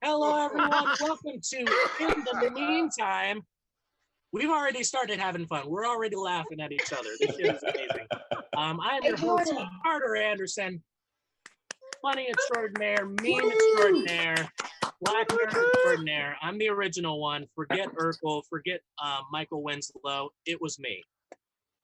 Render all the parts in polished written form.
Hello, everyone. Welcome to In the Meantime. We've already started having fun. We're already laughing at each other. This shit is amazing. I'm your host, Carter Anderson. Funny extraordinaire, meme extraordinaire, black nerd extraordinaire. I'm the original one. Forget Urkel. Forget Michael Winslow. It was me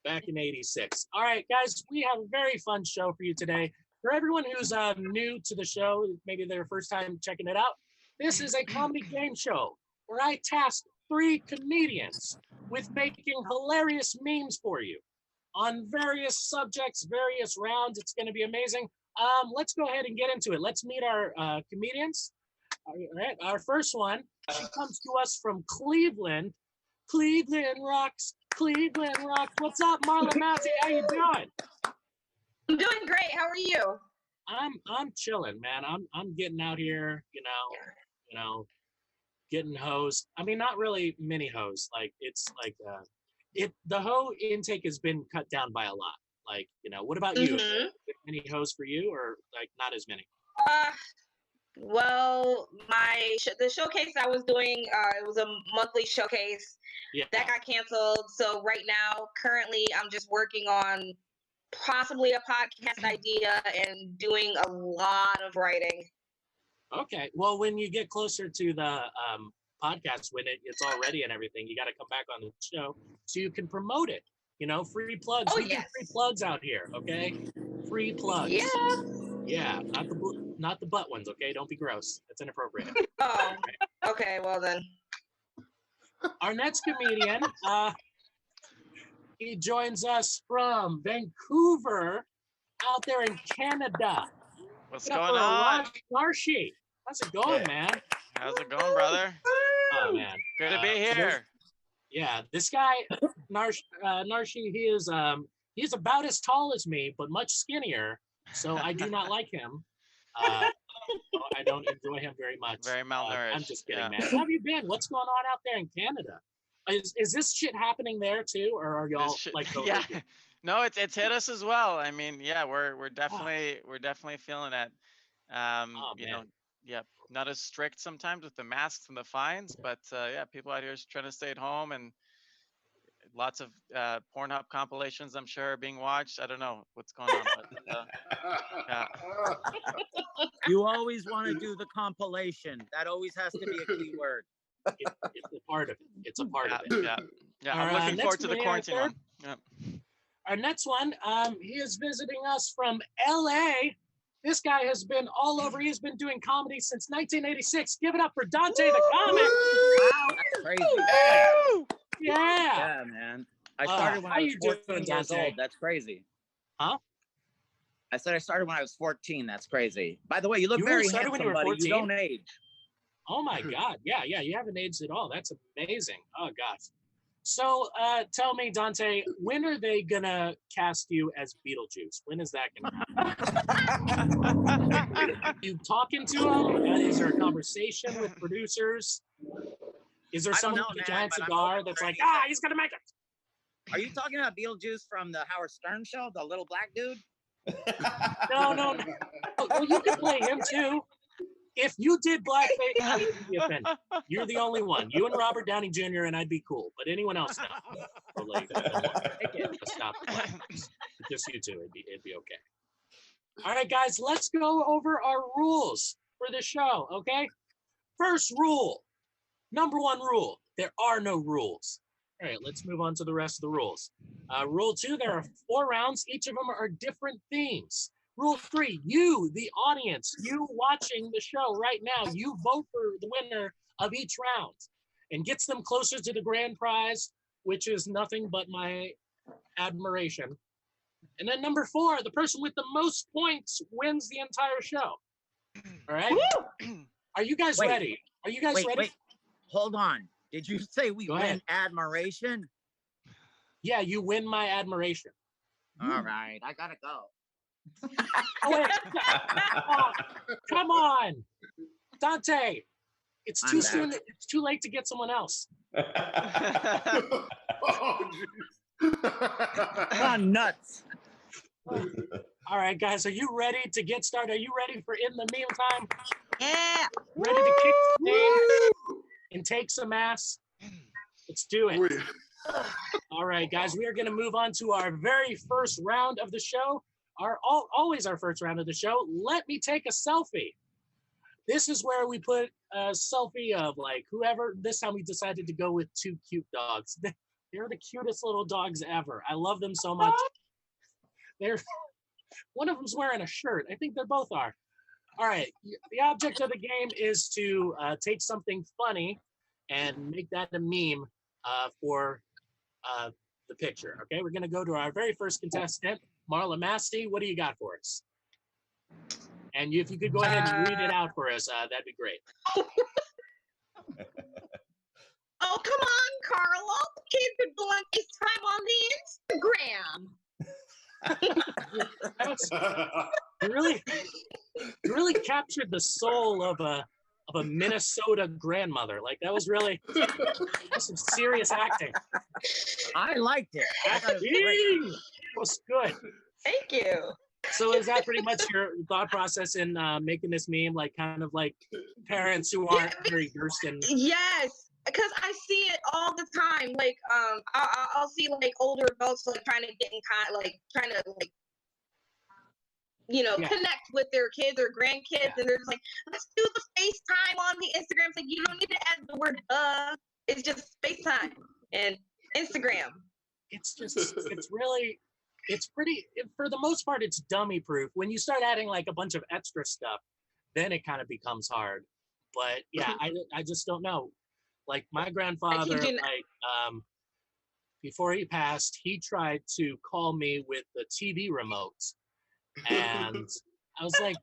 back in '86. All right, guys, we have a very fun show for you today. For everyone who's new to the show, maybe their first time checking it out, this is a comedy game show where I task 3 comedians with making hilarious memes for you on various subjects, various rounds. It's going to be amazing. Let's go ahead and get into it. Let's meet our comedians. All right, our first one, she comes to us from Cleveland. Cleveland rocks. Cleveland rocks. What's up, Marla Massey? How you doing? I'm doing great. How are you? I'm chilling, man. I'm getting out here, you know, getting hosed. I mean, not really mini hosed. Like it's like the hoe intake has been cut down by a lot. Like, what about you? Any hoes for you, or like not as many? Well, the showcase I was doing, it was a monthly showcase. Yeah. That got canceled. So right now, currently, I'm just working on possibly a podcast idea and doing a lot of writing. Okay. Well, when you get closer to the podcast, when it's all ready and everything, you got to come back on the show so you can promote it. Free plugs. Oh, we get free plugs out here, okay? Free plugs. Yeah. Yeah, not the butt ones, okay? Don't be gross. That's inappropriate. Oh, okay. Well then. Our next comedian, he joins us from Vancouver, out there in Canada. What's going on? Narshi. How's it going, man? How's it going, brother? Oh, man. Good to be here. Yeah, this guy, Narshi, he's about as tall as me, but much skinnier. So I do not like him. I don't enjoy him very much. Very malnourished. I'm just kidding, man. How have you been? What's going on out there in Canada? Is this shit happening there too, or are y'all like? Yeah, no, it's hit us as well. I mean, yeah, we're definitely feeling it. Yeah, not as strict sometimes with the masks and the fines, but yeah, people out here is trying to stay at home, and lots of Pornhub compilations, I'm sure, are being watched. I don't know what's going on, but yeah. You always want to do the compilation. That always has to be a key word. It's a part of it. It's a part of it. Yeah. I'm looking forward to the quarantine one. Yeah. Our next one, he is visiting us from LA. This guy has been all over. He's been doing comedy since 1986. Give it up for Dante the Comic. Wow, that's crazy. Yeah, man. I started when I was 14 years old. That's crazy. Huh? I said I started when I was 14. That's crazy. By the way, you look very handsome, when you were 14? You don't age. Oh my God. Yeah. You haven't aged at all. That's amazing. Oh gosh. So tell me, Dante, when are they gonna cast you as Beetlejuice? When is that gonna happen? You talking to them? Is there a conversation with producers? Is there someone with a giant cigar that's like, he's gonna make it? Are you talking about Beetlejuice from the Howard Stern show, the little black dude? No. Well, you can play him too. If you did blackface, I would be offended. You're the only one. You and Robert Downey Jr. and I'd be cool, but anyone else, no. So, like, stop the blackface. Just you two, it'd be okay. All right, guys, let's go over our rules for the show. Okay. First rule, number 1 rule: there are no rules. All right, let's move on to the rest of the rules. Rule 2: there are 4 rounds. Each of them are different themes. Rule 3, you, the audience, you watching the show right now, you vote for the winner of each round and gets them closer to the grand prize, which is nothing but my admiration. And then number 4, the person with the most points wins the entire show. All right? Are you guys ready? Are you guys ready? Wait, hold on. Did you say we win admiration? Yeah, you win my admiration. All right, I gotta go. Oh, come on, Dante. It's too soon. It's too late to get someone else. Oh, geez. Come on, nuts. All right, guys, are you ready to get started? Are you ready for In the Meantime? Yeah. Ready to kick some names and take some ass? Let's do it. All right, guys, we are going to move on to our very first round of the show. Always our first round of the show. Let me take a selfie. This is where we put a selfie of like whoever. This time we decided to go with two cute dogs. They're the cutest little dogs ever. I love them so much. One of them's wearing a shirt. I think they both are. All right. The object of the game is to take something funny and make that a meme for the picture. Okay, we're going to go to our very first contestant, Marla Massey. What do you got for us? And if you could go ahead and read it out for us, that'd be great. Oh, come on, Carla. Kids are doing FaceTime on the Instagram. You really captured the soul of a Minnesota grandmother. Like that was some serious acting. I liked it. I thought it was great. It was good. Thank you. So is that pretty much your thought process in making this meme, like kind of like parents who aren't very versed in? Yes, because I see it all the time. Like, I'll see like older adults like trying to get in trying to connect with their kids or grandkids, and they're just like, let's do the FaceTime on the Instagram. It's like you don't need to add the word it's just FaceTime and Instagram. It's pretty, for the most part, it's dummy proof. When you start adding like a bunch of extra stuff, then it kind of becomes hard. But yeah, I just don't know. Like my grandfather, before he passed, he tried to call me with the TV remote. And I was like,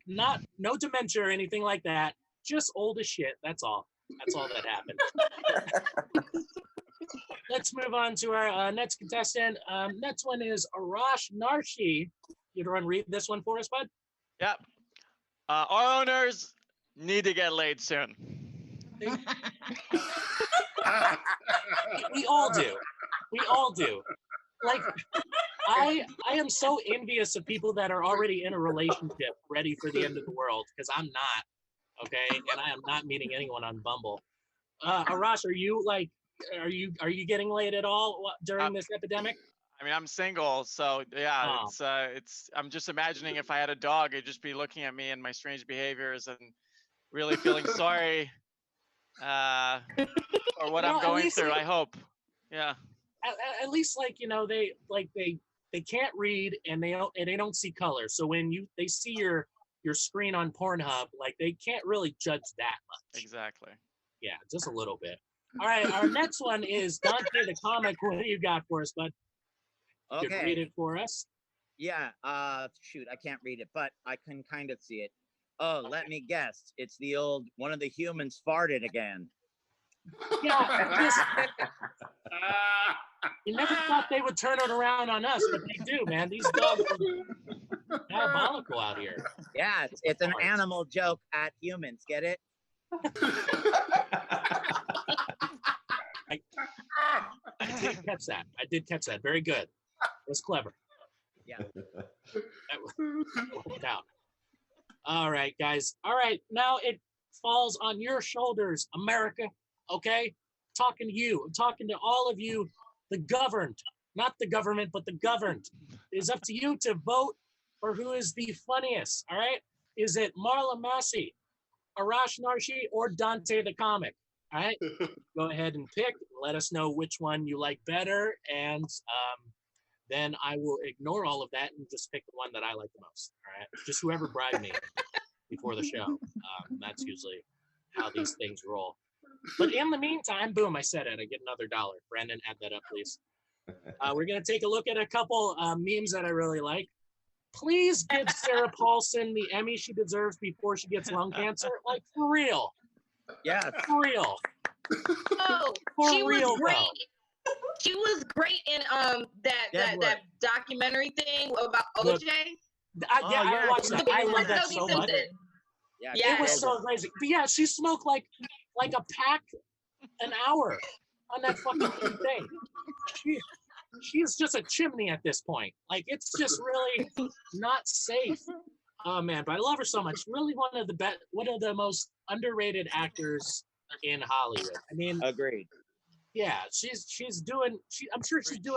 no dementia or anything like that. Just old as shit. That's all. That's all that happened. Let's move on to our next contestant. Next one is Arash Narshi. You want to read this one for us, bud? Yep. Our owners need to get laid soon. We all do. We all do. Like, I am so envious of people that are already in a relationship ready for the end of the world, because I'm not. Okay, and I am not meeting anyone on Bumble. Arash, are you getting laid at all during this epidemic? I mean, I'm single, so yeah, I'm just imagining if I had a dog, it'd just be looking at me and my strange behaviors and really feeling sorry for what I'm going through. I hope. Yeah. At least they can't read and they don't see color. So when they see your screen on Pornhub, like they can't really judge that much. Exactly. Yeah, just a little bit. All right, our next one is Dante the Comic. What do you got for us, bud? Okay. You can read it for us. Yeah. Shoot, I can't read it, but I can kind of see it. Oh, let me guess. It's the old one of the humans farted again. Yeah. You never thought they would turn it around on us, but they do, man. These dogs are diabolical out here. Yeah, it's an animal joke at humans. Get it? I did catch that. Very good. It was clever. Yeah. That worked out. All right, guys. All right, now it falls on your shoulders, America. Okay? Talking to you. I'm talking to all of you, the governed. Not the government, but the governed. It is up to you to vote for who is the funniest. All right? Is it Marla Massey, Arash Narshi, or Dante the Comic? All right? Go ahead and pick. Let us know which one you like better, and then I will ignore all of that and just pick the one that I like the most. All right? Just whoever bribed me before the show. That's usually how these things roll. But in the meantime, boom, I said it. I get another $1. Brandon, add that up, please. We're going to take a look at a couple memes that I really like. Please give Sarah Paulson the Emmy she deserves before she gets lung cancer. Like, for real. Yeah. For real. Oh, she was great. She was great in that documentary thing about OJ. I watched that. I love that so much. Yeah, it was so crazy. But yeah, she smoked like a pack an hour on that fucking thing. she's just a chimney at this point. Like, it's just really not safe. Oh man, but I love her so much. Really one of the most underrated actors in Hollywood. I mean, Agreed. yeah, I'm sure she's doing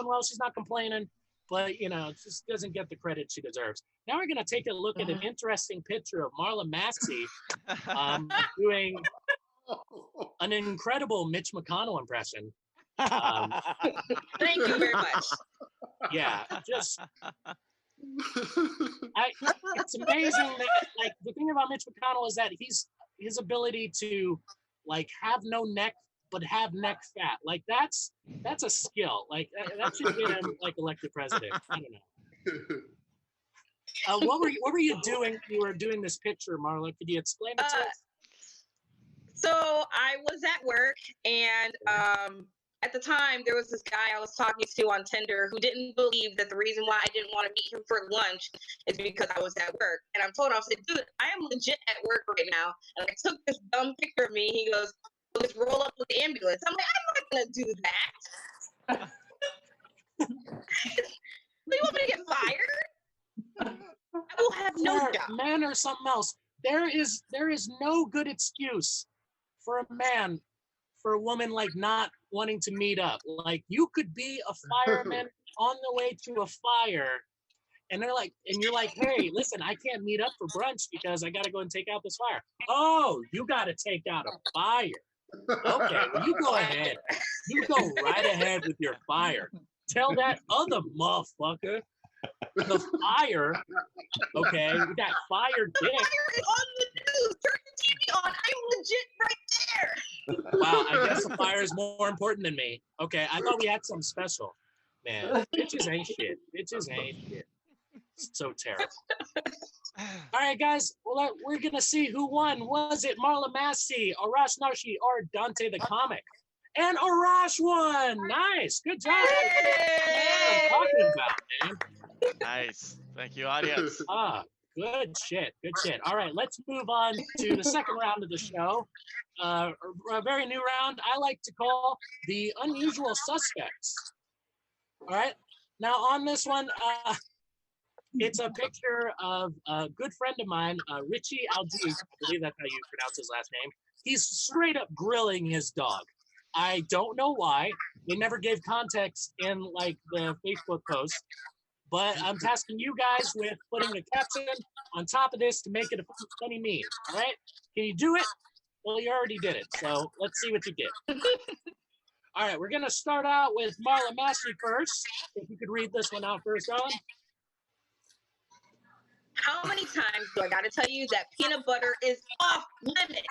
well. She's not complaining, but just doesn't get the credit she deserves. Now we're gonna take a look at an interesting picture of Marla Massey doing an incredible Mitch McConnell impression. Thank you very much. Yeah, just it's amazing that like the thing about Mitch McConnell is that his ability to like have no neck but have neck fat. Like that's a skill. Like that should get him like elected president. I don't know. What were you doing when you were doing this picture, Marla? Could you explain it to us? So I was at work, and at the time there was this guy I was talking to on Tinder who didn't believe that the reason why I didn't want to meet him for lunch is because I was at work. And I'm told him, I said, dude, I am legit at work right now. And I took this dumb picture of me. He goes, well, let's roll up with the ambulance. I'm like, I'm not gonna do that. Do you want me to get fired? I will have no job. Man or something else. There is no good excuse for a woman like not wanting to meet up. Like you could be a fireman on the way to a fire, and you're like, hey, listen, I can't meet up for brunch because I gotta go and take out this fire. Oh, you gotta take out a fire. Okay, well you go ahead. You go right ahead with your fire. Tell that other motherfucker the fire, okay, that fire dick. The fire is on the news. Turn the TV on. I'm legit right there. Wow, I guess the fire is more important than me. Okay, I thought we had something special. Man, bitches ain't shit. Bitches ain't shit. So terrible. All right, guys, well, we're going to see who won. Was it Marla Massey, Arash Narshi, or Dante the Comic? And Arash won. Nice. Good job. That's what I'm talking about, man. Nice. Thank you, audience. Good shit. Good shit. All right, let's move on to the second round of the show. A very new round I like to call the Unusual Suspects. All right. Now on this one, it's a picture of a good friend of mine, Richie Aldi. I believe that's how you pronounce his last name. He's straight up grilling his dog. I don't know why. They never gave context in like the Facebook post. But I'm tasking you guys with putting a caption on top of this to make it a funny meme. All right? Can you do it? Well, you already did it. So let's see what you get. All right, we're going to start out with Marla Massey first. If you could read this one out first, Ellen. How many times do I got to tell you that peanut butter is off limits?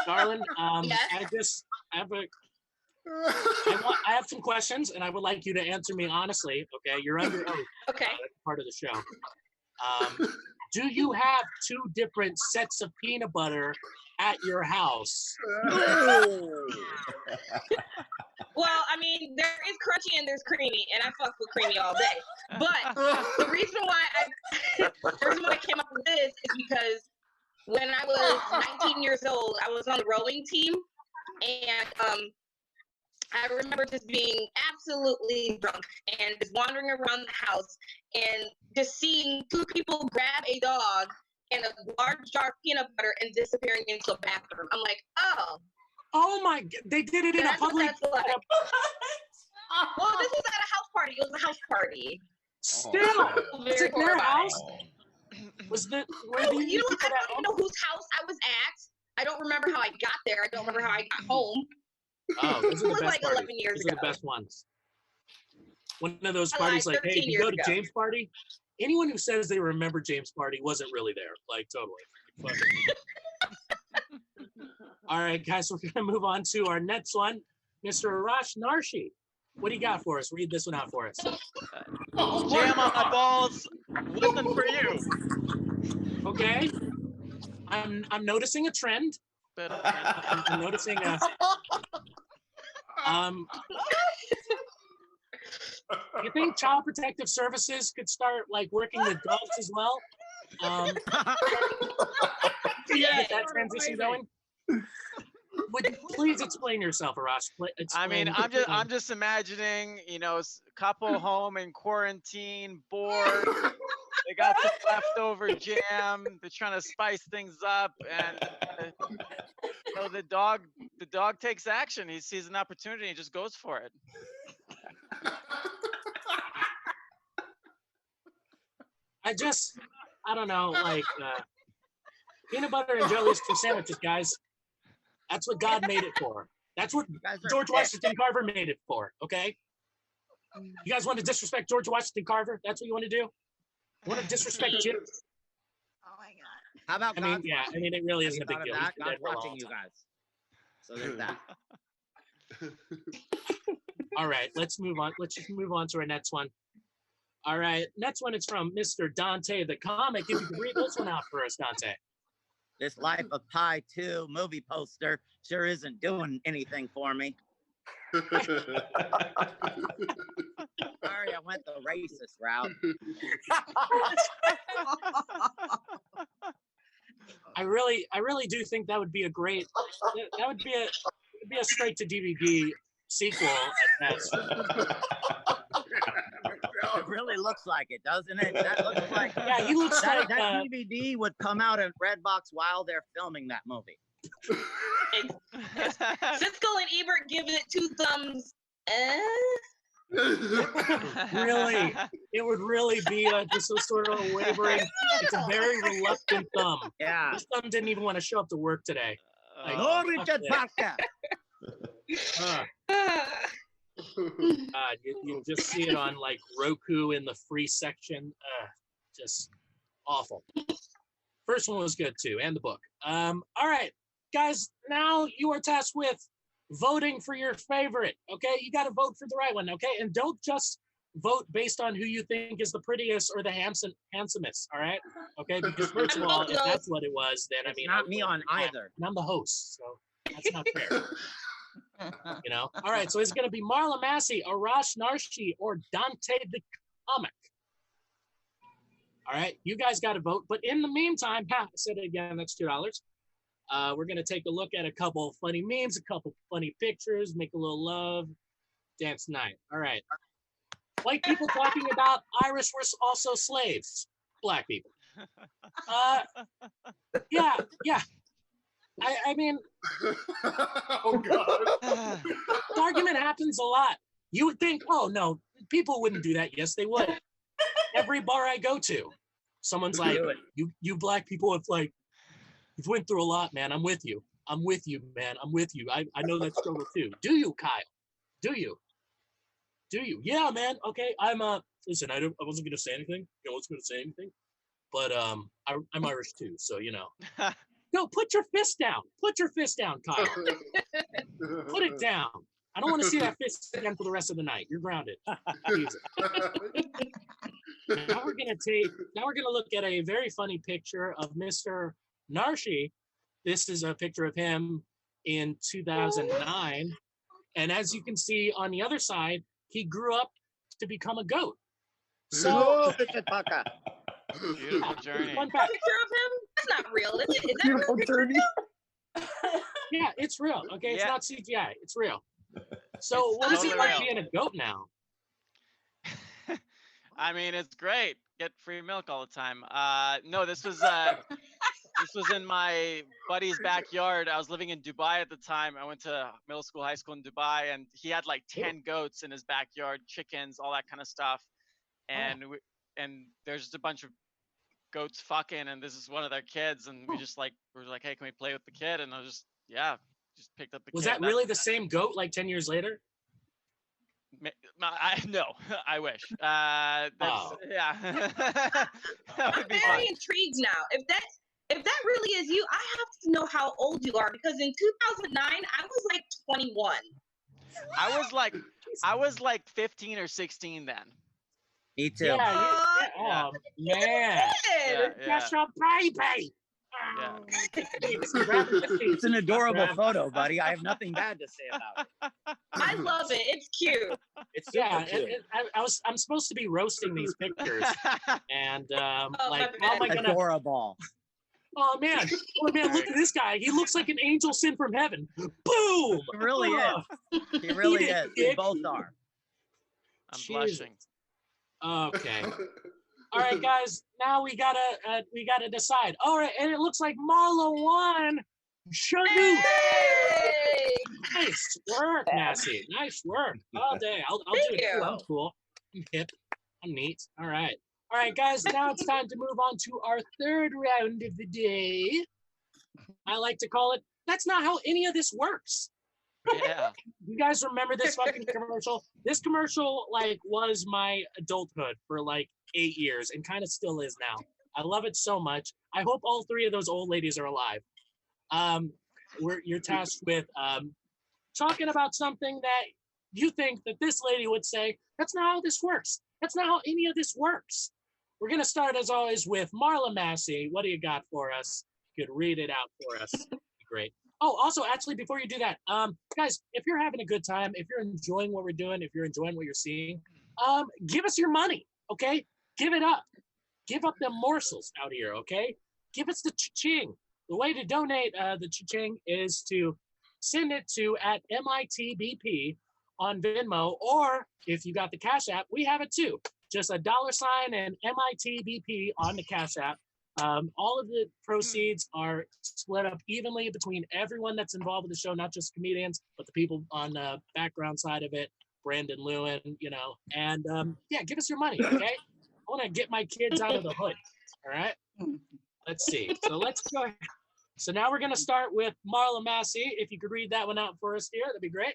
Darlin, Yes? I have some questions, and I would like you to answer me honestly. Okay, you're under oath. Okay. That's part of the show. Do you have two different sets of peanut butter at your house? Well, I mean, there is crunchy and there's creamy, and I fuck with creamy all day. But the reason why I came up with this is because when I was 19 years old, I was on the rowing team, and I remember just being absolutely drunk and just wandering around the house and just seeing two people grab a dog and a large jar of peanut butter and disappearing into a bathroom. I'm like, oh. Oh my! They did it in a public. Well, this was at a house party. It was a house party. Still, was it their house? Was the? I don't even know whose house I was at. I don't remember how I got there. I don't remember how I got home. Oh, those are the It was best like parties. 11 years Those ago. are the best ones. One of those parties, like, hey, 13 you go to years ago. James' party. Anyone who says they remember James' party wasn't really there. Like, totally. All right, guys, we're gonna move on to our next one, Mr. Arash Narshi. What do you got for us? Read this one out for us. Jam on my balls wasn't for you. Okay. I'm noticing a trend. I'm noticing a You think Child Protective Services could start like working with dogs as well? Get that transition going. Please explain yourself, Arash. I'm just imagining, a couple home in quarantine, bored. They got some leftover jam. They're trying to spice things up, and the dog takes action. He sees an opportunity and just goes for it. I don't know, like peanut butter and jelly is for sandwiches, guys. That's what God made it for. That's what George Washington Carver made it for, okay? You guys want to disrespect George Washington Carver? That's what you want to do? You want to disrespect Jim? Oh my God. How about it really isn't a big deal. God's watching you guys. So there's that. All right, let's move on. Let's just move on to our next one. All right, next one is from Mr. Dante the Comic. If you could read this one out for us, Dante. This Life of Pi 2 movie poster sure isn't doing anything for me. Sorry, I went the racist route. I really do think that would be a great. That would be a straight to DVD sequel at best. It really looks like it, doesn't it? That looks like he looks that, like that DVD would come out at Redbox while they're filming that movie. Siskel and Ebert give it 2 thumbs. Really, it would really be just a sort of wavering. It's a very reluctant thumb. Yeah, this thumb didn't even want to show up to work today. Like, no, Richard Parker. You just see it on like Roku in the free section. Just awful. First one was good too, and the book. All right, guys. Now you are tasked with voting for your favorite. Okay, you got to vote for the right one. Okay, and don't just vote based on who you think is the prettiest or the handsomest. All right. Okay, because first of all, if that's what it was, then it's not me on either. And I'm the host, so that's not fair. All right, so it's going to be Marla Massey, Arash Narshi, or Dante the Comic. All right, you guys got to vote. But in the meantime, I said it again, that's $2. We're going to take a look at a couple funny memes, a couple funny pictures, make a little love, dance night. All right. White people talking about Irish were also slaves. Black people. Yeah. I mean, oh God. The argument happens a lot. You would think, oh no, people wouldn't do that. Yes, they would. Every bar I go to, someone's like, you black people have like, you've went through a lot, man. I'm with you. I'm with you, man. I'm with you. I know that struggle too. Do you, Kyle? Do you? Yeah, man. Okay. Listen, I wasn't gonna say anything. I wasn't gonna say anything. But I'm Irish too, so No, put your fist down. Put your fist down, Kyle. Put it down. I don't want to see that fist again for the rest of the night. You're grounded. Now we're gonna look at a very funny picture of Mr. Narshi. This is a picture of him in 2009. And as you can see on the other side, he grew up to become a goat. So beautiful journey. One picture of him? That's not real, is it? Is that beautiful journey. Yeah, it's real. Okay, it's not CGI. It's real. So It's what is it totally like real. being a goat now? I mean, it's great. Get free milk all the time. No, this was in my buddy's backyard. I was living in Dubai at the time. I went to middle school, high school in Dubai, and he had like 10 goats in his backyard, chickens, all that kind of stuff. And and there's just a bunch of goats fucking, and this is one of their kids, and we were like, hey, can we play with the kid? And I was just picked up the Was kid. that really the same goat like 10 years later? No, I wish. Yeah. That would be I'm fun. very intrigued now. If that really is you, I have to know how old you are, because in 2009 I was like 21. I was like 15 or 16 then. Me too. Yeah. Oh man. Yeah. That's a baby. Yeah. It's an adorable photo, buddy. I have nothing bad to say about it. I love it. It's cute. It's super Yeah, cute. I'm supposed to be roasting these pictures, and like, my how am I bad. gonna? Adorable. Oh man, look at this guy. He looks like an angel sent from heaven. Boom! He really Oh, is. He really Eat it, is. We dick. both are. I'm Jesus. blushing. Okay. All right, guys. Now we gotta decide. All right, and it looks like Marla won. Show you. Hey! Nice work, Massey. Nice work. All day. I'll do Thank it too. you. I'm cool. I'm hip. I'm neat. All right. All right, guys. Now it's time to move on to our third round of the day. I like to call it, that's not how any of this works. Yeah. You guys remember this fucking commercial? This commercial like was my adulthood for like 8 years and kind of still is now. I love it so much. I hope all three of those old ladies are alive. You're tasked with talking about something that you think that this lady would say, that's not how this works. That's not how any of this works. We're gonna start as always with Marla Massey. What do you got for us? You could read it out for us. That'd be great. Oh, also, actually, before you do that, guys, if you're having a good time, if you're enjoying what we're doing, if you're enjoying what you're seeing, give us your money, okay? Give it up. Give up the morsels out here, okay? Give us the cha-ching. The way to donate the cha-ching is to send it to @MITBP on Venmo, or if you got the Cash App, we have it too. Just $$ and MITBP on the Cash App. All of the proceeds are split up evenly between everyone that's involved with the show, not just comedians, but the people on the background side of it, Brandon Lewin, you know, and yeah, give us your money, okay? I want to get my kids out of the hood, all right? Let's see. So let's go ahead. So now we're going to start with Marla Massey. If you could read that one out for us here, that'd be great.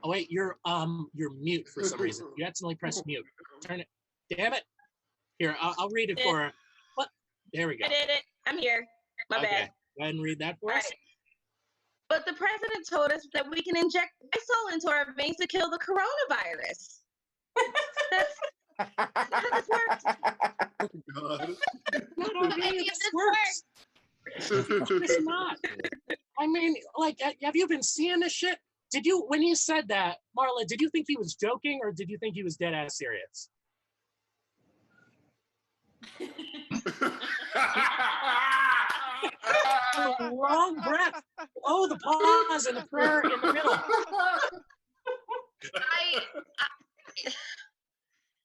Oh wait, you're mute for some reason. You accidentally pressed mute. Turn it. Damn it. Here, I'll read it for her. What? There we go. I did it. I'm here. My Okay. bad. Go ahead and read that for All us. right. But the president told us that we can inject Lysol into our veins to kill the coronavirus. That's how this works. God. Not how any of this works. It's not. I mean, like, have you been seeing this shit? Did you, when you said that, Marla, did you think he was joking or did you think he was dead ass serious? Wrong breath. Oh, the pause and the prayer in the middle.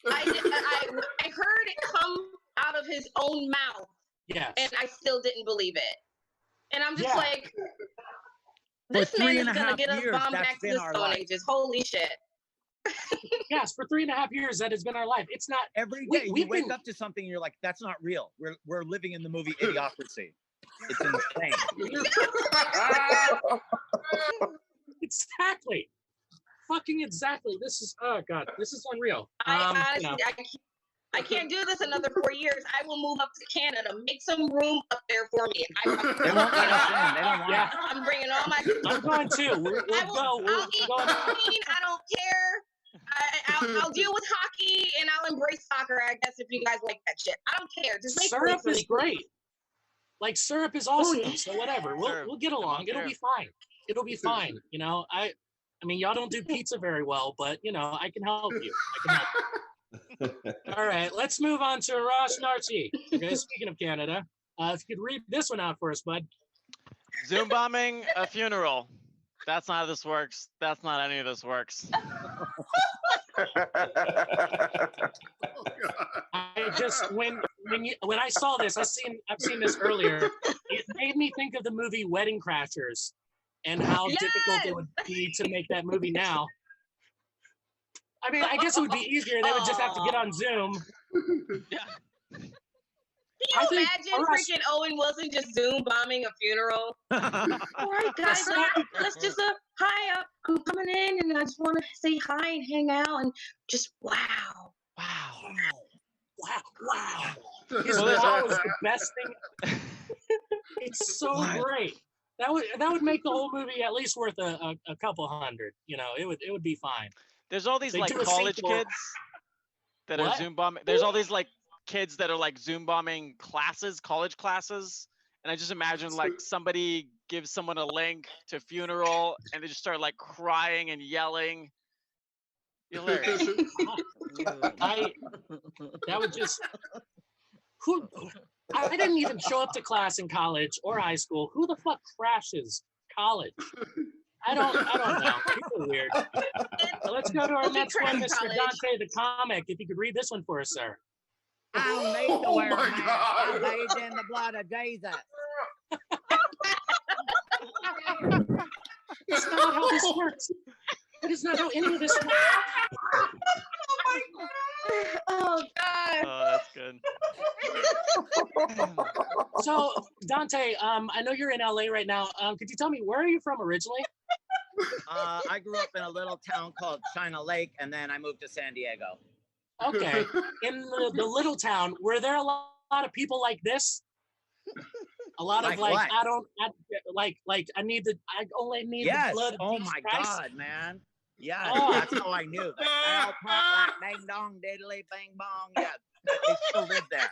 I heard it come out of his own mouth, Yes. and I still didn't believe it. And I'm just Yeah. like, this man is gonna get us bombed back to the Stone life. Ages. Holy shit! Yes, for 3.5 years, that has been our life. It's not Every We- day we've you wake been- up to something and you're like, that's not real. We're living in the movie Idiocracy. It's insane. exactly. Fucking exactly. This is, oh God, this is unreal. I you know. honestly, I can't do this another 4 years. I will move up to Canada. Make some room up there for me. They won't let us in. They don't want Yeah. us. I'm bringing all my. I'm going too. We'll I will, go. We're I'll eat going. clean. I don't care. I'll deal with hockey and I'll embrace soccer. I guess if you guys like that shit, I don't care. Just make Syrup food for is me. great. Like syrup is awesome. yeah. So whatever. Syrup. We'll get Come along. on, It'll syrup. be fine. It'll be fine. You know, I mean, y'all don't do pizza very well, but you know, I can help you. I can help you. All right, let's move on to Ross Narchi. Okay, speaking of Canada, if you could read this one out for us, bud. Zoom bombing a funeral. That's not how this works. That's not any of this works. I just when I saw this, I've seen this earlier. It made me think of the movie Wedding Crashers and how difficult it would be to make that movie now. I mean, I guess it would be easier. They would just have to get on Zoom. Yeah. Can I you think imagine for us- freaking Owen Wilson just Zoom bombing a funeral? All right, guys, let's just hi. I'm coming in, and I just want to say hi and hang out, and just wow. Wow. Wow. His Well, there's wow is the best thing. It's so great. That would make the whole movie at least worth a couple hundred. You know, it would be fine. There's all these They like do a college sequel. kids that are What? Zoom bombing. There's all these like kids that are like Zoom bombing classes, college classes. And I just imagine like somebody gives someone a link to funeral and they just start like crying and yelling. Hilarious. That would just who I didn't even show up to class in college or high school. Who the fuck crashes college? I don't know. People are weird. So let's go to our next one, Mr. Dante the comic. If you could read this one for us, sir. I don't need to Oh wear a my mask. God. I bathed in the blood of Jesus. That's not how this works. That is not how any of this works. Oh God. Oh, that's good. So, Dante, I know you're in LA right now. Could you tell me where are you from originally? I grew up in a little town called China Lake, and then I moved to San Diego. Okay. In the little town, were there a lot of people like this? A lot of Like like what? I only need the Yes. blood of Oh Jesus my Christ. God, man. Yes, Oh. that's how I knew. They all talk like ding dong, diddly, bing bong. Yeah, they still live there.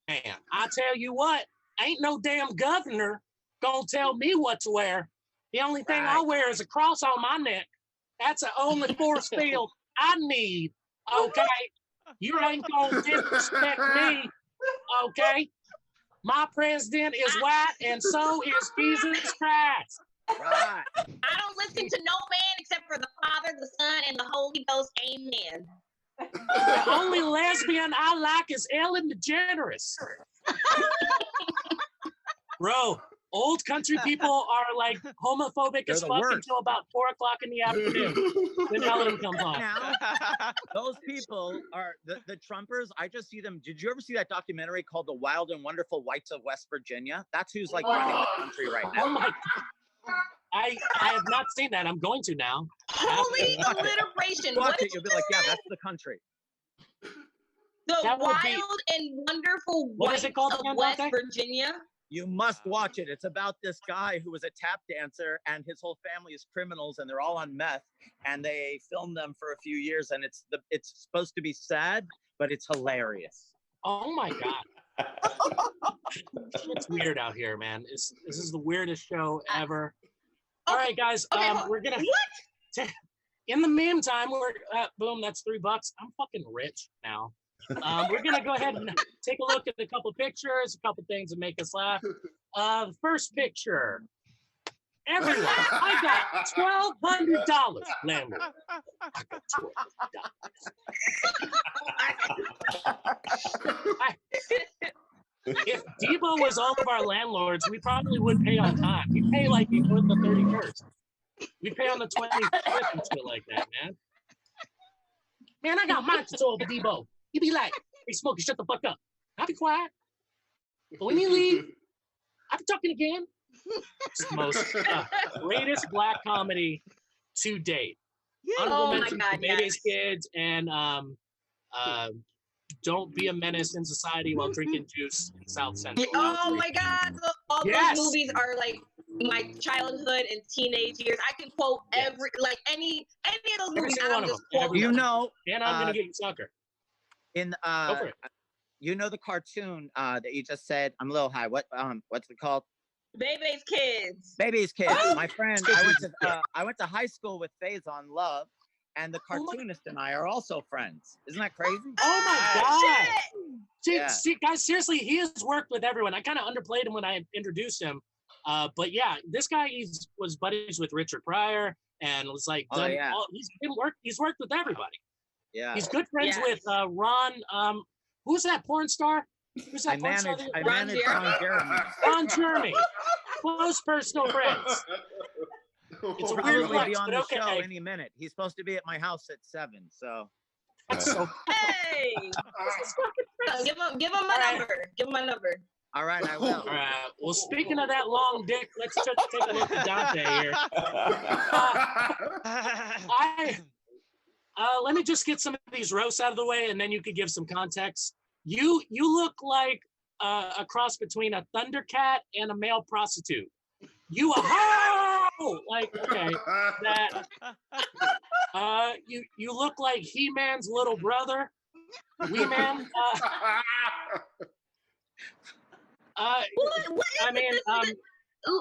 Man, I tell you what, ain't no damn governor gonna tell me what to wear. The only thing I Right. wear is a cross on my neck. That's the only force field I need. Okay, you ain't gonna disrespect me. Okay, my president is white, and so is Jesus Christ. Right. I don't listen to no man except for the Father, the Son, and the Holy Ghost. Amen. The only lesbian I like is Ellen DeGeneres. Bro, old country people are like homophobic They're as the fuck worst. until about 4 o'clock in the afternoon. Then Ellen comes on. Now, those people are the Trumpers. I just see them. Did you ever see that documentary called The Wild and Wonderful Whites of West Virginia? That's who's like running the country right Oh now. my! I have not seen that. I'm going to now. Holy Watch it. alliteration. Watch What it, did you you'll be like, yeah, that's the country. The That would Wild be- and Wonderful What Whites is it called of again, West Dante? Virginia? You must watch it. It's about this guy who was a tap dancer and his whole family is criminals and they're all on meth and they filmed them for a few years and it's supposed to be sad, but it's hilarious. Oh my god! It's weird out here, man. This is the weirdest show ever. All right, guys. Okay, We're gonna. What? In the meantime, we're boom. That's $3. I'm fucking rich now. We're gonna go ahead and take a look at a couple pictures, a couple things that make us laugh. The first picture. Everyone, I got $1,200, landlord. I got $1,200. If Debo was all of our landlords, we probably would pay on time. We pay like before the 31st. We pay on the 25th and shit like that, man. Man, I got mine to over Debo. You be like, hey, Smokey, shut the fuck up. I'll be quiet. But when you leave, I'll be talking again. It's the most greatest black comedy to date. Honorable Oh my mention God, to Baby's yes. Kids and Don't Be a Menace in Society While Drinking Juice in South Central. Oh my God. All Yes. those movies are like my childhood and teenage years. I can quote Yes. any of those Every movies. single one I'm of just them. quoting You them. know, And I'm gonna get you sucker. in Go for it. you know the cartoon that you just said. I'm a little high. What's it called? Baby's Kids. Baby's Kids. Oh! My friend, I went to high school with Faze on Love, and the cartoonist and I are also friends. Isn't that crazy? Oh my Oh, god! shit. See, Yeah. see, guys, seriously, he has worked with everyone. I kind of underplayed him when I introduced him, but yeah, this guy was buddies with Richard Pryor and was like, Oh, yeah. He's worked with everybody. Yeah. He's good friends Yes. with Ron. Who's that porn star? Who's that I porn star? managed Ron Ron Jeremy. Ron Jeremy. Close personal friends. It's a He'll weird probably flex, be on but the show okay. any minute. He's supposed to be at my house at 7. So That's so. Hey. Give him my All right. number. Give him my number. all right, I will. All right. Well, speaking of that long dick, let's just take a look at Dante here. Let me just get some of these roasts out of the way, and then you could give some context. You look like a cross between a Thundercat and a male prostitute. You a hoe! Like, okay, that. You look like He-Man's little brother. Wee Man. What I is mean, this?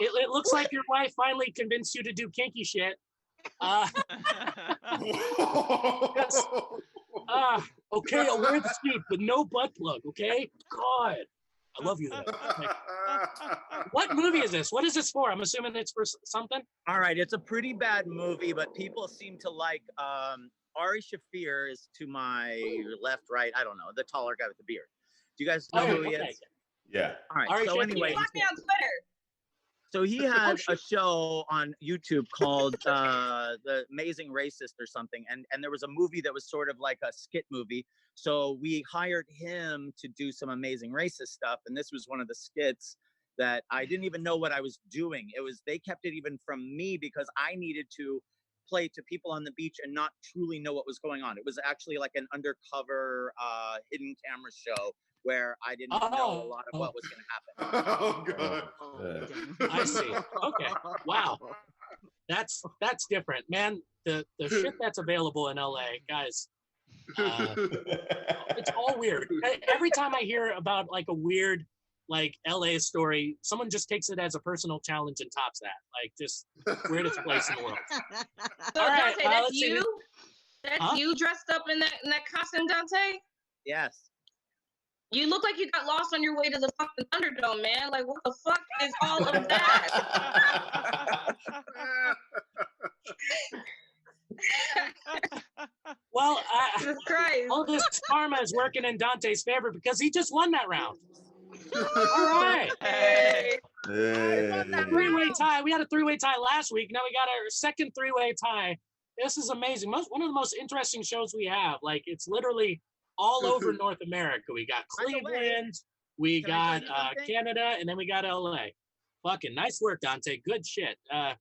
it looks like your wife finally convinced you to do kinky shit. Okay, I'll wear the suit, but no butt plug, okay? God, I love you though. Like, what movie is this? What is this for? I'm assuming it's for something. All right, it's a pretty bad movie, but people seem to like. Ari Shafir is to my left, right. I don't know, the taller guy with the beard. Do you guys know who he is? Yeah. All right. Ari So Shafir. anyway, Block me on Twitter. so he had a show on YouTube called The Amazing Racist or something, and there was a movie that was sort of like a skit movie. So we hired him to do some Amazing Racist stuff, and this was one of the skits that I didn't even know what I was doing. They kept it even from me because I needed to play to people on the beach and not truly know what was going on. It was actually like an undercover hidden camera show where I didn't know a lot of what was going to happen. Oh, God. I see. Okay. Wow. That's different, man. The shit that's available in LA, guys. It's all weird. Every time I hear about like a weird like LA story, someone just takes it as a personal challenge and tops that. Like just weirdest place in the world. So All right, Dante, that's let's see you? That's you dressed up in that costume, Dante? Yes. You look like you got lost on your way to the fucking Thunderdome, man. Like, what the fuck is all of that? Well, Jesus Christ. all this karma is working in Dante's favor because he just won that round. All right. Hey. Three-way tie. We had a three-way tie last week. Now we got our second three-way tie. This is amazing. One of the most interesting shows we have. Like, it's literally all over North America. We got Cleveland, we got Canada, and then we got LA. Fucking nice work, Dante. Good shit. Man,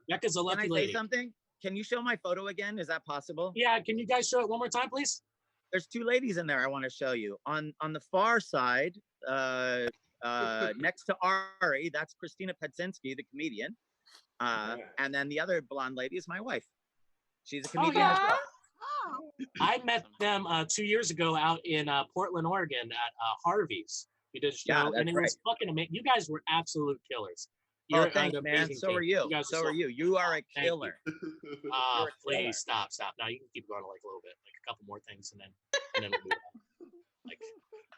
Becca's a lucky Can I lady. say something? Can you show my photo again? Is that possible? Yeah, can you guys show it one more time, please? There's two ladies in there I want to show you. On the far side, next to Ari, that's Christina Pedzinski, the comedian. And then the other blonde lady is my wife. She's a comedian as well. I met them 2 years ago out in Portland, Oregon at Harvey's. We did a show, and it was fucking amazing. You guys were absolute killers. You're thanks, man. So are you. So are you. You are a killer. Please stop. Now you can keep going like a little bit, like a couple more things, and then we'll move on. Like,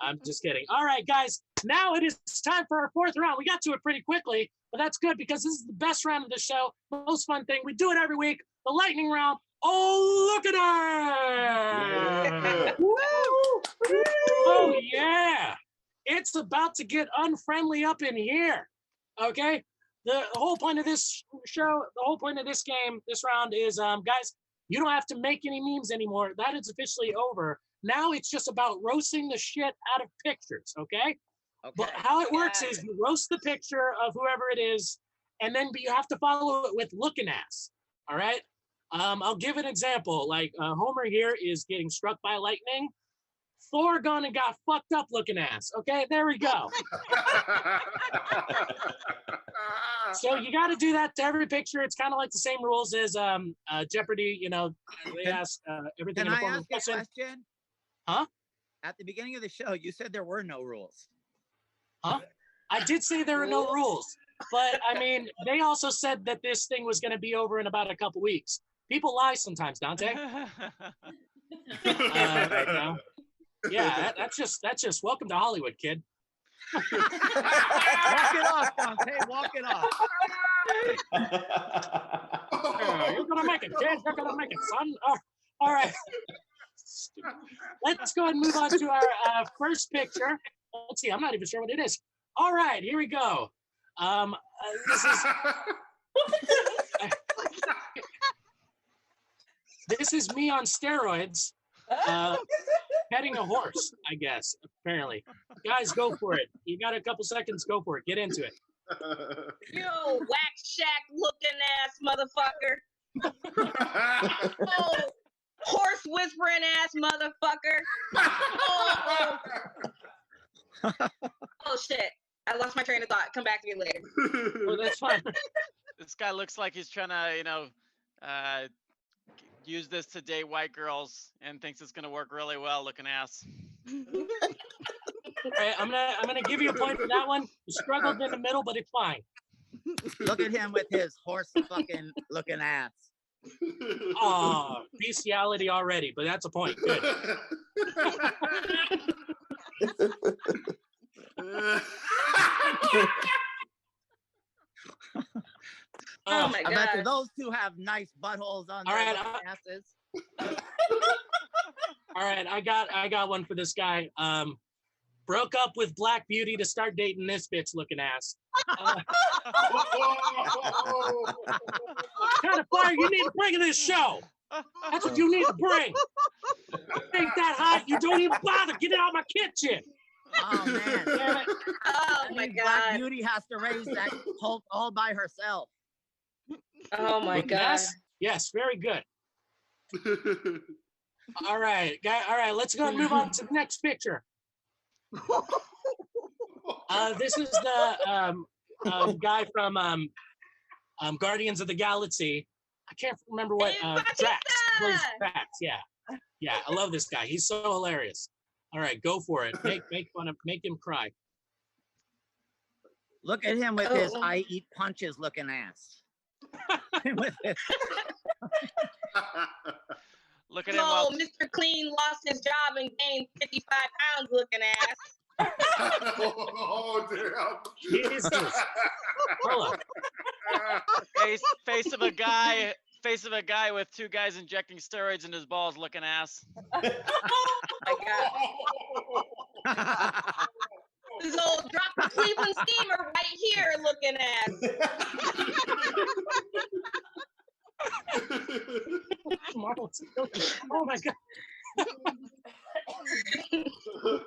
I'm just kidding. All right, guys. Now it is time for our fourth round. We got to it pretty quickly, but that's good because this is the best round of the show. Most fun thing. We do it every week. The lightning round. Oh, look at her! Yeah. Oh yeah! It's about to get unfriendly up in here. Okay. The whole point of this show, the whole point of this game, this round is, guys, you don't have to make any memes anymore. That is officially over. Now it's just about roasting the shit out of pictures, okay? But how it works is you roast the picture of whoever it is, and then you have to follow it with looking ass, all right? I'll give an example. Like Homer here is getting struck by lightning. Thor gone and got fucked up looking ass. Okay, there we go. So you got to do that to every picture. It's kind of like the same rules as Jeopardy. You know, they ask everything in the form of a question. Huh? At the beginning of the show, you said there were no rules. Huh? I did say there were no rules, but I mean, they also said that this thing was going to be over in about a couple weeks. People lie sometimes, Dante. You know? Yeah, that's just welcome to Hollywood, kid. Walk it off, Dante. Walk it off. You're gonna make it, kid. You're gonna make it, son. Oh, all right. Let's go ahead and move on to our first picture. Let's see. I'm not even sure what it is. All right, here we go. This is me on steroids. Petting a horse, I guess, apparently. Guys, go for it. You got a couple seconds, go for it. Get into it. You whack shack looking ass motherfucker. Oh, horse whispering ass motherfucker. Oh shit. I lost my train of thought. Come back to me later. Oh, that's fine. This guy looks like he's trying to, use this to date white girls and thinks it's gonna work really well. Looking ass. All right, I'm gonna give you a point for that one. You struggled in the middle, but it's fine. Look at him with his horse fucking looking ass. Oh, bestiality already, but that's a point. Good. Oh my I bet you god. those two have nice buttholes on All their right, little asses. All right, I got one for this guy. Broke up with Black Beauty to start dating this bitch looking ass. What kind of fire you need to bring to this show? That's what you need to bring. Ain't that hot? You don't even bother. Get it out of my kitchen. Oh man. Damn it. Oh That my means Black god. Beauty has to raise that Hulk all by herself. Oh my Looking god. ass? Yes, very good. All right, guy. All right, let's go and move on to the next picture. This is the guy from Guardians of the Galaxy. I can't remember what Drax. Plays Drax. Yeah, yeah. I love this guy. He's so hilarious. All right, go for it. Make him cry. Look at him with his Oh. I eat punches looking ass. With his- Look at him. No, While, Mr. Clean lost his job and gained 55 pounds looking ass. Oh, damn. Jesus. Hold up. face of a guy with two guys injecting steroids in his balls. Looking ass. My god. This old drop the Cleveland steamer right here looking ass. Oh my god.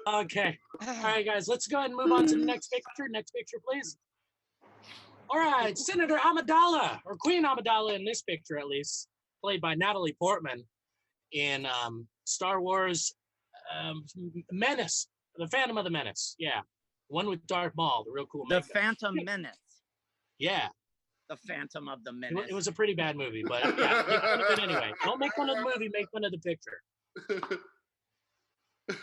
Okay. All right, guys, let's go ahead and move on to the next picture. Next picture, please. All right, Senator Amidala, or Queen Amidala in this picture at least, played by Natalie Portman in Star Wars Menace, The Phantom of the Menace. Yeah, one with Darth Maul, the real cool. The makeup. Phantom Menace. Yeah, The Phantom of the it Menace. was a pretty bad movie, but yeah, make fun of it anyway. Don't make fun of the movie, make fun of the picture. I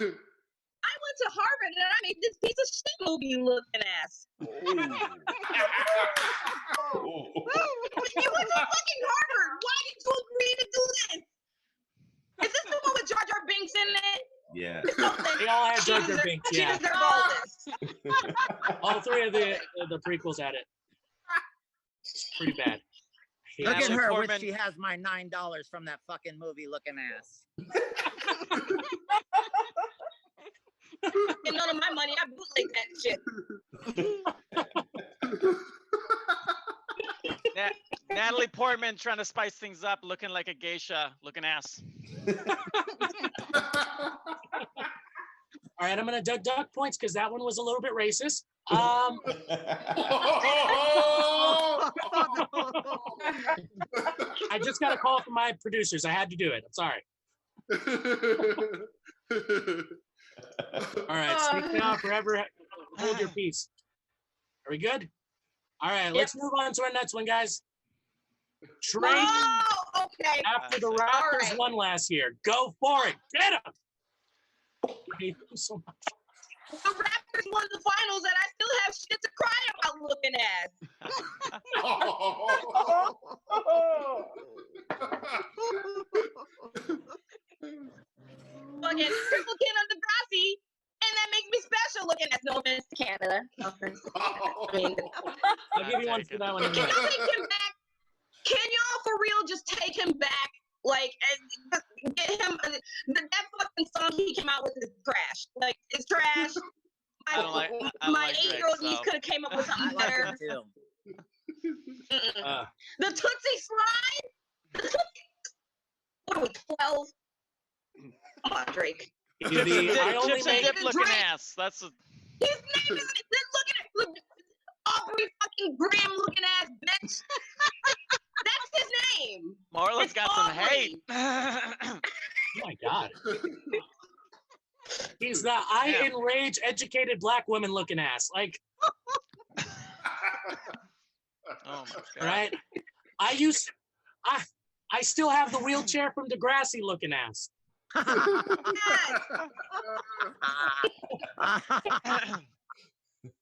went to Harvard and I made this piece of shit movie looking ass. You went to fucking Harvard. Why did you agree to do this? Is this the one with Jar Jar Binks in it? Yeah. They all had Jar Jar Binks, She yeah. deserves all this. All three of the prequels had it. It's pretty bad. Look at Natalie her, Portman. which she has my $9 from that fucking movie looking ass. And none of my money, I bootleg that shit. Natalie Portman trying to spice things up, looking like a geisha, looking ass. All right, I'm gonna deduct points because that one was a little bit racist. I just got a call from my producers. I had to do it. I'm sorry. All right, speak now, forever hold your peace. Are we good? All right, let's move on to our next one, guys. Trade Oh, okay. after the All Raptors right. won last year. Go for it. Get him. Thank you so much. The Raptors won the finals and I still have shit to cry about looking ass. Fucking triple kin on Degrassi, and that makes me special looking ass. No offense to Canada. No offense to Canada. I mean, I'll give you one for that one. can y'all take him back? Can y'all for real just take him back? Like, and get him that fucking song he came out with is trash. Like, it's trash. I don't like My Drake, 8-year-old niece so. could have came up with I something like better. it too. Mm-mm. The Tootsie Slide? The Tootsie... What are we, 12? Come on, Drake. The, I only Chips and make dip looking Drake. ass. That's a, His name is... Look at it. Look, Aubrey fucking Graham looking ass bitch. That's his name. Marla's It's got some Aubrey. hate. oh my god. He's the I Damn. enrage educated black woman looking ass. Like, Oh my god. right? I I still have the wheelchair from Degrassi looking ass.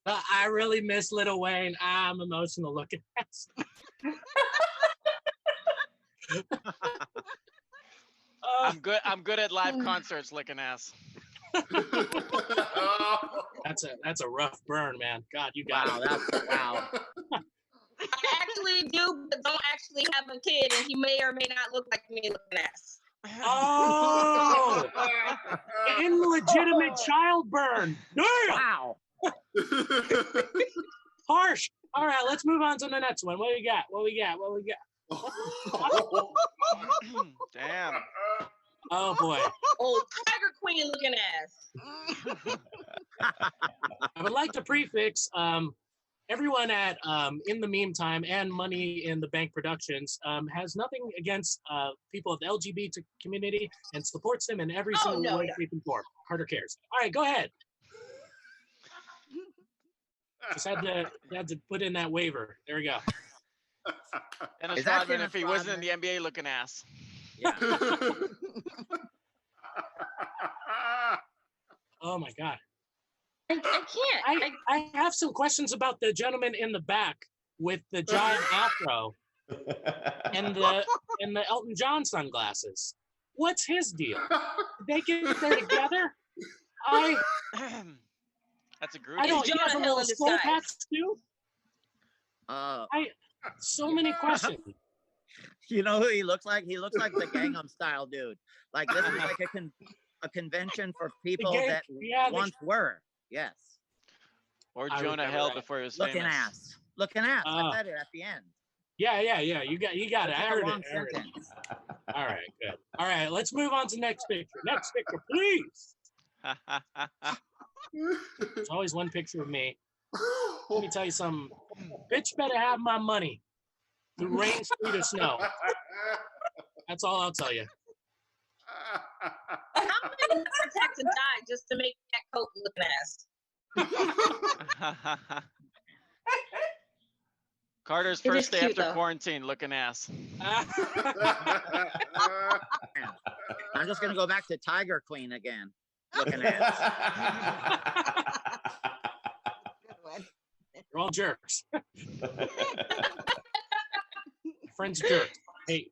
I really miss Lil Wayne. I'm emotional looking ass. I'm good at live concerts licking ass. That's a rough burn, man. God, you got it. Wow. I actually do, but don't actually have a kid, and he may or may not look like me looking ass. Oh, illegitimate child burn. Damn. Wow. Harsh. All right, let's move on to the next one. What do we got? Damn. Oh boy. Oh, Tiger Queen looking ass. I would like to prefix everyone at In the Meantime and Money in the Bank Productions has nothing against people of the LGBT community and supports them in every single way, shape, and form. Carter cares. All right, go ahead. Just had to put in that waiver. There we go. And Is that Rodman Dennis if he wasn't in Rodman? the NBA looking ass. Yeah. Oh my God. I can't. I have some questions about the gentleman in the back with the giant afro and the Elton John sunglasses. What's his deal? Did they get there together? That's a group. I don't. Jonah He has a Hill little in skull disguise. patch too. So many questions. You know who he looks like? He looks like the Gangnam Style dude. Like this is like a convention for people that once were. Yes. Or I Jonah remember Hill that. before he was Looking famous. ass. Looking ass. I said it at the end. Yeah. You got it. I It's a heard long it. I heard it. sentence. All right, good. All right, let's move on to next picture. Next picture, please. There's always one picture of me. Let me tell you something. Bitch better have my money. Through rain, sleet, or snow. That's all I'll tell you. How many architects have died just to make that coat looking ass? Carter's It is first day cute, after though. quarantine looking ass. I'm just gonna go back to Tiger Queen again. Looking ass. Good one. You're all jerks. Friends jerks. Hey.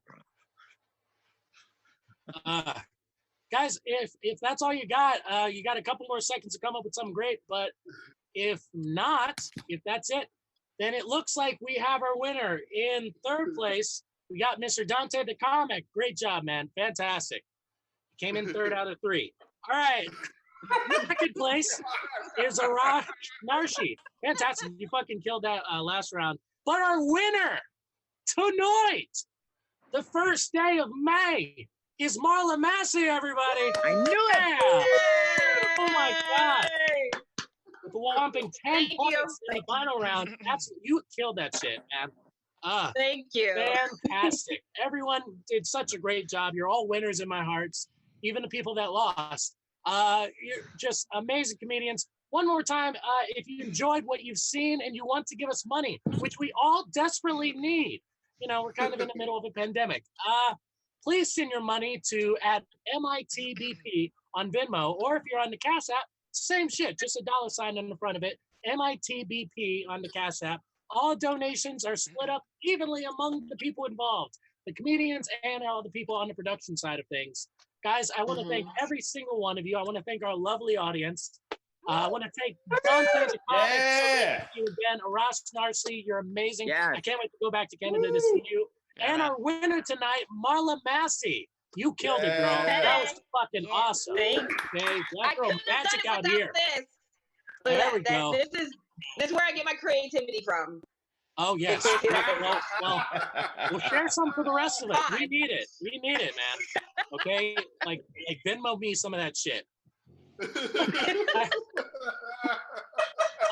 Guys, if that's all you got a couple more seconds to come up with something great. But if not, if that's it, then it looks like we have our winner. In third place, we got Mr. Dante the Comic. Great job, man. Fantastic. Came in third out of 3. All right. Second place is Arash Narshi. Fantastic. You fucking killed that last round. But our winner tonight, the first day of May, is Marla Massey, everybody. I knew it. Yeah. Oh my God. With a whopping 10 Thank points you. in the final round. You killed that shit, man. Thank you. Fantastic. Everyone did such a great job. You're all winners in my hearts, even the people that lost. You're just amazing comedians. One more time, if you enjoyed what you've seen and you want to give us money, which we all desperately need, we're kind of in the middle of a pandemic. Please send your money to @MITBP on Venmo, or if you're on the Cash App, same shit, just a $sign on the front of it. MITBP on the Cash App. All donations are split up evenly among the people involved, the comedians and all the people on the production side of things. Guys, I want to thank every single one of you. I want to thank our lovely audience. I want to thank Dante the Comic. Yeah. You again, Arash Narsi, you're amazing. Yes. I can't wait to go back to Canada to see you. Yeah, And man. our winner tonight, Marla Massey. You killed it, girl. Yeah. That was fucking awesome. Thank Okay, I let's throw couldn't have magic done out it here. without this. There we go. This is where I get my creativity from. Oh yes. well, we'll share some for the rest of us. We need it. We need it, man. Okay, like Venmo me some of that shit.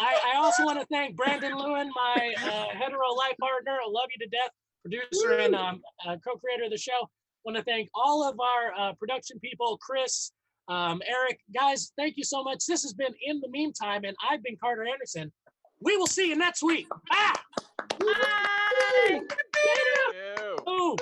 I also want to thank Brandon Lewin, my hetero life partner. I love you to death, producer and co-creator of the show. Want to thank all of our production people, Chris, Eric. Guys, thank you so much. This has been In the Meantime, and I've been Carter Anderson. We will see you next week. Ah! Bye. Ew. Boom.